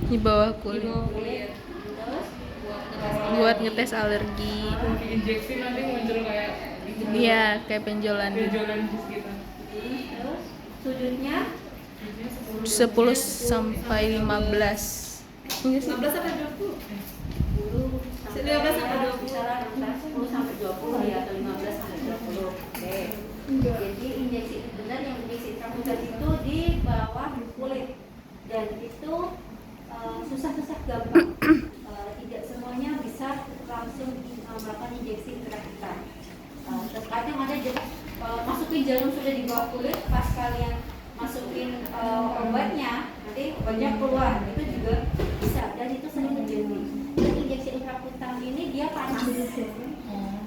Di bawah Di kulit. bawah kulit. Terus Buat ngetes alergi. Kalau diinjeksi nanti muncul kayak Iya, kayak benjolan. benjolan gitu. terus sudutnya 10 sampai 15. Enggak sih? 15 sampai 20. 10 sampai 15 sampai 20. misalnya antara 10 sampai 20 ya, atau 15 sampai 20. Oke. Jadi injeksi benar yang injeksi intramural itu di bawah kulit, dan itu susah-susah gampang. Tidak semuanya bisa langsung melakukan injeksi intrakutan. Terkadang ada masukin jarum sudah di bawah kulit, pas kalian masukin obatnya, nanti obatnya keluar, itu juga bisa, dan itu sering terjadi. Dan injeksi intrakutan ini dia panas,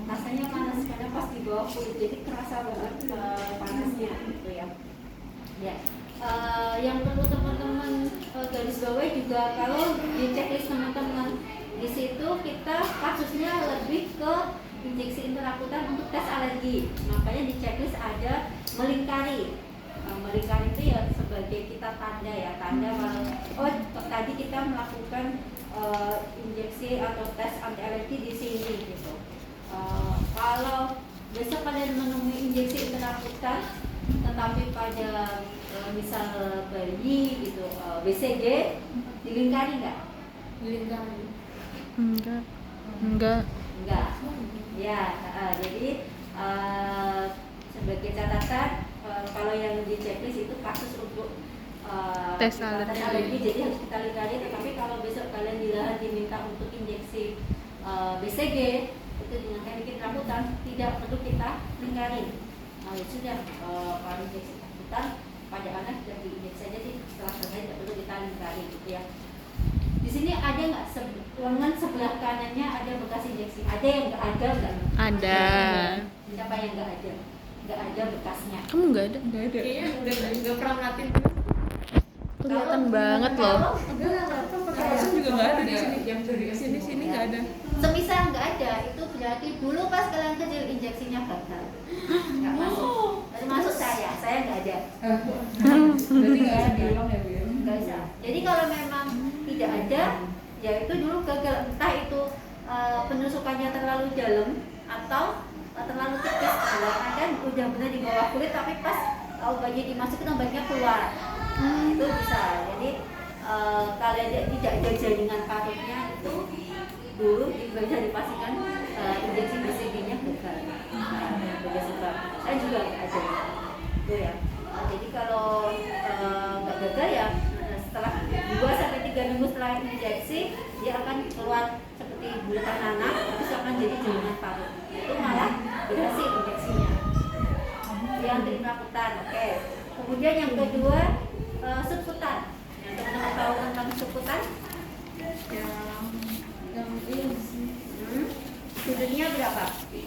rasanya panas karena pas di bawah kulit, jadi kerasa banget panasnya gitu ya. Ya. Yang perlu teman-teman garis bawahi juga, kalau di checklist teman-teman di situ kita kasusnya lebih ke injeksi intrakutan untuk tes alergi, makanya di checklist ada melingkari. Melingkari itu ya sebagai kita tanda ya, tanda kalau tadi kita melakukan injeksi atau tes anti alergi di sini gitu. Kalau besok kalian menemui injeksi intrakutan tetapi pada misal bayi gitu, BCG, dilingkari nggak? Dilingkari. Enggak. Ya, jadi sebagai catatan, kalau yang di checklist itu kasus untuk Tes alergi. jadi harus kita lingkari. Tetapi kalau besok kalian diminta untuk injeksi BCG itu dengan teknik intrakutan, tidak perlu kita lingkari. Ya sudah, kalau injeksi intrakutan pada anak sudah diinjeksi saja sih, setelah selesai tidak perlu kita lingkari gitu ya. Di sini ada nggak lengan sebelah kanannya ada bekas injeksi? Ada yang nggak ada nggak? Ada. Siapa yang nggak ada? Nggak ada bekasnya. Kamu enggak ada? Enggak ada. Kayaknya udah nggak pernah ngeliatin. Kelihatan banget loh. Enggak lah, pakai rasa juga enggak ada di sini. Yang dari sini enggak ada. Semisal nggak ada, itu berarti dulu pas kalian kecil injeksinya gagal, nggak masuk. Termasuk saya nggak ada. Berarti enggak ada diulang ya, Bu ya? Nggak bisa. Jadi kalau memang tidak ada, ya itu dulu gagal. Entah itu penusukannya terlalu dalam atau terlalu tipis. Kadang udah benar di bawah kulit, tapi pas obatnya dimasukin obatnya keluar. Itu bisa. Jadi kalau tidak ada jaringan parutnya itu dulu bisa dipastikan injeksi BCG-nya gagal. Sebagai sebab saya juga nggak ada. Itu ya. Jadi kalau nggak gagal ya, setelah 2-3 minggu setelah injeksi dia akan keluar seperti bulatan nanah, terus akan jadi jaringan parut. Itu malah berhasil injeksinya. Yang intrakutan, oke. Kemudian yang kedua subkutan. Yang teman-teman tahu tentang subkutan? Yang ini Sudutnya berapa? 45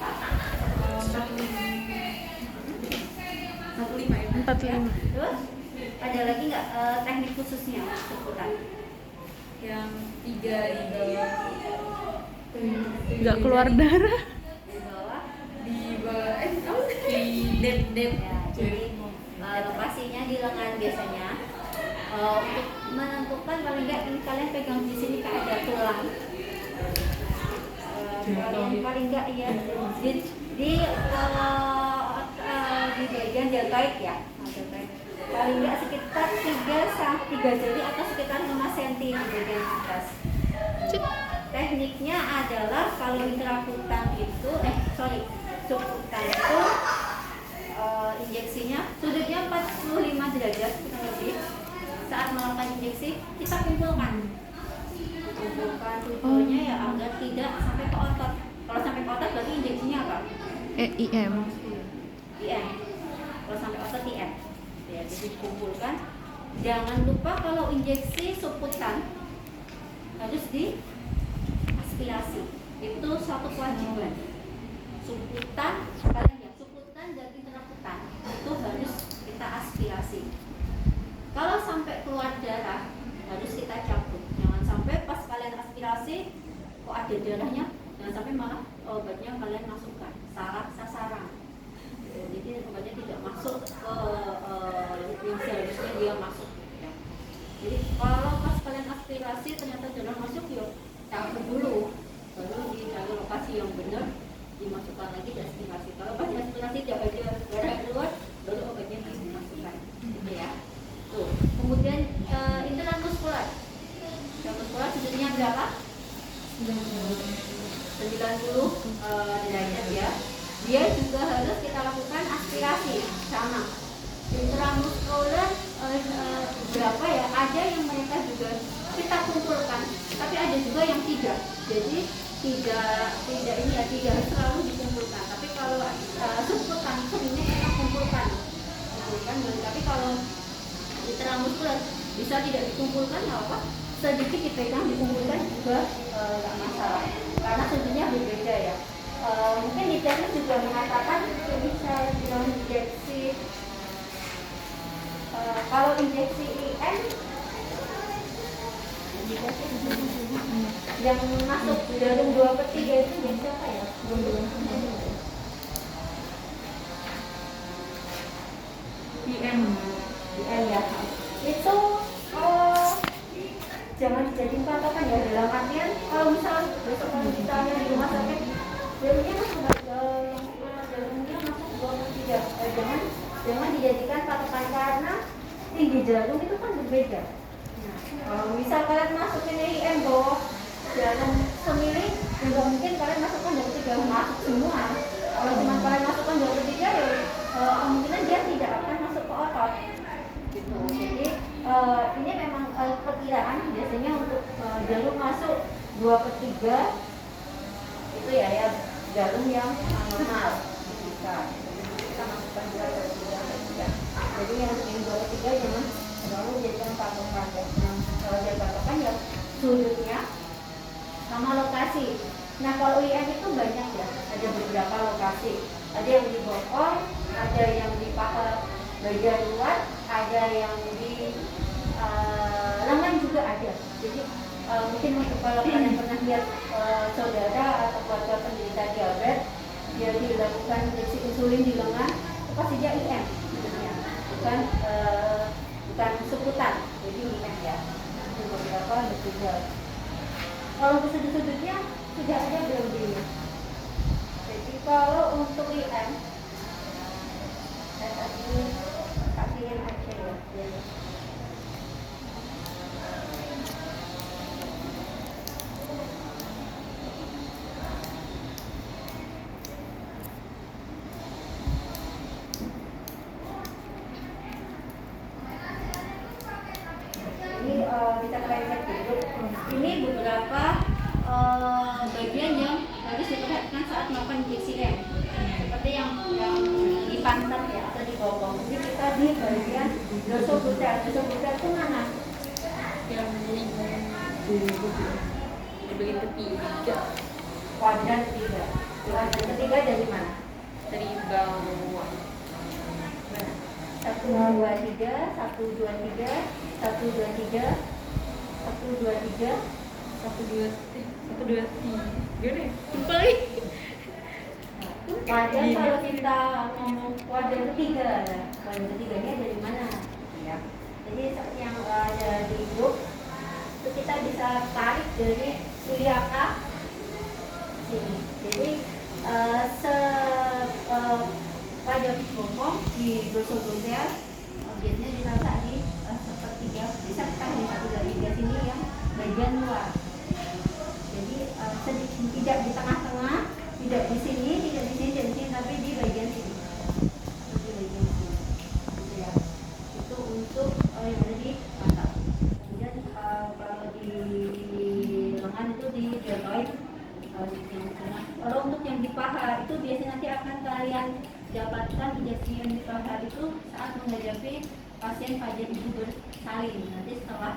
ya. 45. Terus ada lagi nggak teknik khususnya subkutan? Yang 3 di bawah. Enggak keluar darah. Di bawah. Di bawah di dep. Ya, jadi lokasinya di lengan biasanya. Untuk menentukan, paling nggak ini kalian pegang di sini kayak ada tulang. Paling nggak ya di bagian deltoid ya, deltoid. Paling nggak sekitar 3 jari atau sekitar 5 cm di bagian atas. Tekniknya adalah kalau intrakutan itu, subkutan itu injeksinya sudutnya 45 derajat kurang lebih. Saat melakukan injeksi kita kumpulkan tubuhnya ya, agar tidak sampai ke otot. Kalau sampai ke otot berarti injeksinya apa? IM. IM. Kalau sampai otot IM. Ya, jadi dikumpulkan. Jangan lupa kalau injeksi subkutan harus diaspirasi. Itu suatu kewajiban. Subkutan, kalian ya, subkutan dan intrakutan itu harus kita aspirasi. Kalau sampai keluar darah harus kita cabut. Jangan sampai pas kalian aspirasi kok ada darahnya, jangan sampai malah obatnya kalian masukkan salah sasaran. Jadi obatnya tidak masuk ke yang seharusnya dia masuk. Jadi kalau pas kalian aspirasi aspirasi ternyata jalan masuk yuk cabut dulu, baru dicari lokasi yang benar, dimasukkan lagi di aspirasi. Kalau pas di aspirasi tidak ada darah keluar, baru obatnya dimasukkan, gitu ya. Tuh. Kemudian internal muskular. Internal muskular sudutnya berapa? 90 derajat ya. Dia juga harus kita lakukan aspirasi sama. Intramuskular berapa ya? Ada yang mereka juga kita kumpulkan, tapi ada juga yang tidak. Jadi tidak ini ya, tidak harus selalu dikumpulkan. Tapi kalau subkutan seringnya kita kumpulkan. Tapi kalau intramuskular bisa tidak dikumpulkan, nggak apa, sedikit dipegang dikumpulkan juga nggak masalah, karena sudutnya berbeda ya. Mungkin di teknik juga mengatakan bisa bilang injeksi. Kalau injeksi IM yang masuk jarum 2/3 itu injeksi apa ya? IM Ya. Itu jangan dijadiin patokan ya, dalam artian kalau misal besok kalau ditanya di rumah sakit jarumnya masuk jarumnya masuk 2/3, jangan dijadikan patokan karena tinggi jarum itu kan berbeda. Nah, kalau misal kalian masukin IM bawah jarum semili, juga mungkin kalian masukkan 2/3 masuk semua. Kalau cuma kalian masukkan 2/3 ya kemungkinan dia tidak akan masuk ke otot. Gitu. Jadi ini memang perkiraan biasanya untuk jarum masuk 2/3 itu ya jarum yang normal bisa kita masukkan 2/3. Jadi yang 2/3 jangan selalu jadikan patokan. Kalau jadi patokan ya sudutnya sama lokasi. Nah kalau IM itu banyak ya, ada beberapa lokasi. Ada yang di bokong, ada yang di paha bagian luar, ada yang di lengan juga ada. Jadi mungkin untuk kalau kalian pernah lihat saudara atau keluarga penderita diabetes, dia dilakukan injeksi insulin di lengan, itu pasti dia IM sebenarnya, bukan seputar, jadi IM ya. Itu beberapa ada juga. Kalau untuk sudut-sudutnya sudah ada belum ini? Jadi kalau untuk IM, saya tadi kasihin aja ya. Ini bisa kalian cek dulu. Ini beberapa bagian yang harus diperhatikan saat melakukan injeksi IM. Seperti yang di pantat ya atau di bokong. Ini kita di bagian dorsal buta. Dorsal buta itu mana? Yang di bagian ketiga. Kuadran ketiga. Kuadran ketiga dari mana? Dari bawah. 1, 2, 3, 1, 2, 3, 1, 2, 3, 1, 2, 3, 1, 2, 3. Gimana? Lupa lagi. Kuadran kalau kita ngomong kuadran ketiga, kuadran ketiganya dari mana? Ya. Jadi seperti yang ada di grup itu kita bisa tarik dari iliaka sini. Jadi pada bokong di dorsal biasanya ditaruh di sepertiga, bisa kita di 1/3 sini yang bagian luar. Jadi tidak di tengah-tengah, tidak di sini, tidak di sini, tidak di sini, tapi di bagian sini. Di bagian sini. Gitu ya. Itu untuk yang ada di mata. Kemudian kalau di lengan itu di deltoid. Kalau untuk yang di paha itu biasanya nanti akan kalian dapatkan injeksi yang di paha itu saat menghadapi pasien pajak ibu bersalin. Nanti setelah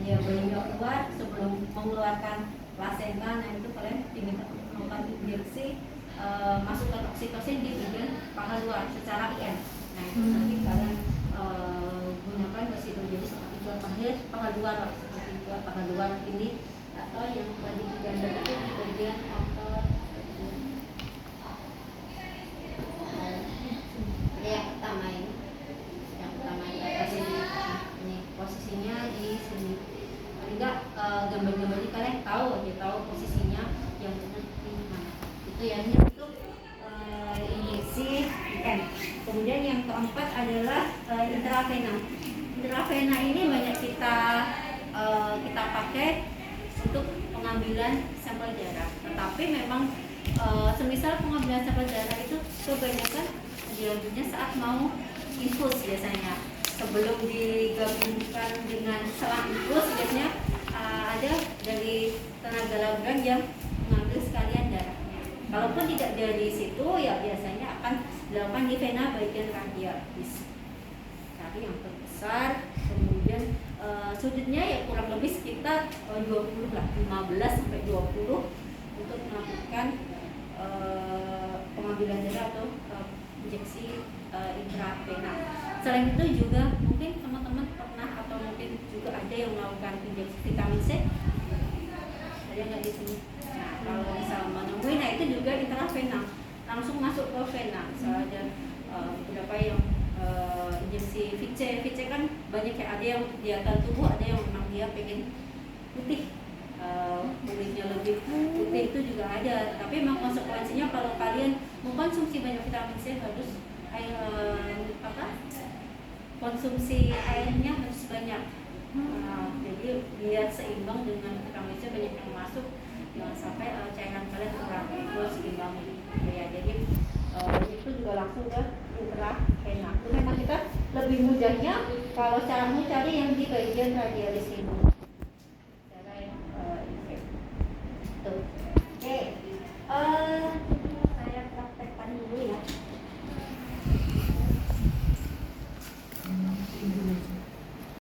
dia bayinya keluar, sebelum mengeluarkan plasenta, nah itu kalian diminta melakukan injeksi masukkan oksitosin di bagian paha luar secara IM. Nah itu nanti kalian gunakan ke situ, jadi seperti jual paha luar, seperti jual paha luar ini, atau yang tadi digambar itu di bagian otot. Yang pertama ini posisinya di sini. Paling sehingga gambar-gambarnya kalian tahu aja, tahu posisinya yang benar di mana. Itu ya, ini untuk injeksi IM. Kemudian yang keempat adalah intravena. Intravena ini banyak kita pakai untuk pengambilan sampel darah. Tetapi memang semisal pengambilan sampel darah itu kebanyakan diambilnya saat mau infus biasanya. Sebelum digabungkan dengan selang infus biasanya ada dari tenaga laboran yang mengambil sekalian darahnya. Kalaupun tidak dari situ ya biasanya akan dilakukan di vena bagian radialis. Cari yang terbesar, kemudian sudutnya ya kurang lebih sekitar 20 lah, 15 sampai 20 untuk melakukan pengambilan darah atau injeksi intravena. Selain itu juga mungkin teman-teman pernah atau mungkin juga ada yang melakukan injeksi vitamin C. Ada nggak di sini? Nah, kalau misalnya menemui, nah itu juga intravena, langsung masuk ke vena. Misalnya ada beberapa yang injeksi VC kan banyak ya, ada yang di atas tubuh, ada yang memang dia pengen putih, kulitnya lebih putih, itu juga ada. Tapi memang konsekuensinya kalau kalian mengkonsumsi banyak vitamin C harus konsumsi airnya harus banyak. Jadi biar seimbang dengan vitamin C banyak yang masuk, jangan sampai cairan kalian kurang, itu seimbang ya. Jadi itu juga langsung ke intravena. Itu memang kita lebih mudahnya kalau caramu cari yang di bagian radialis ini.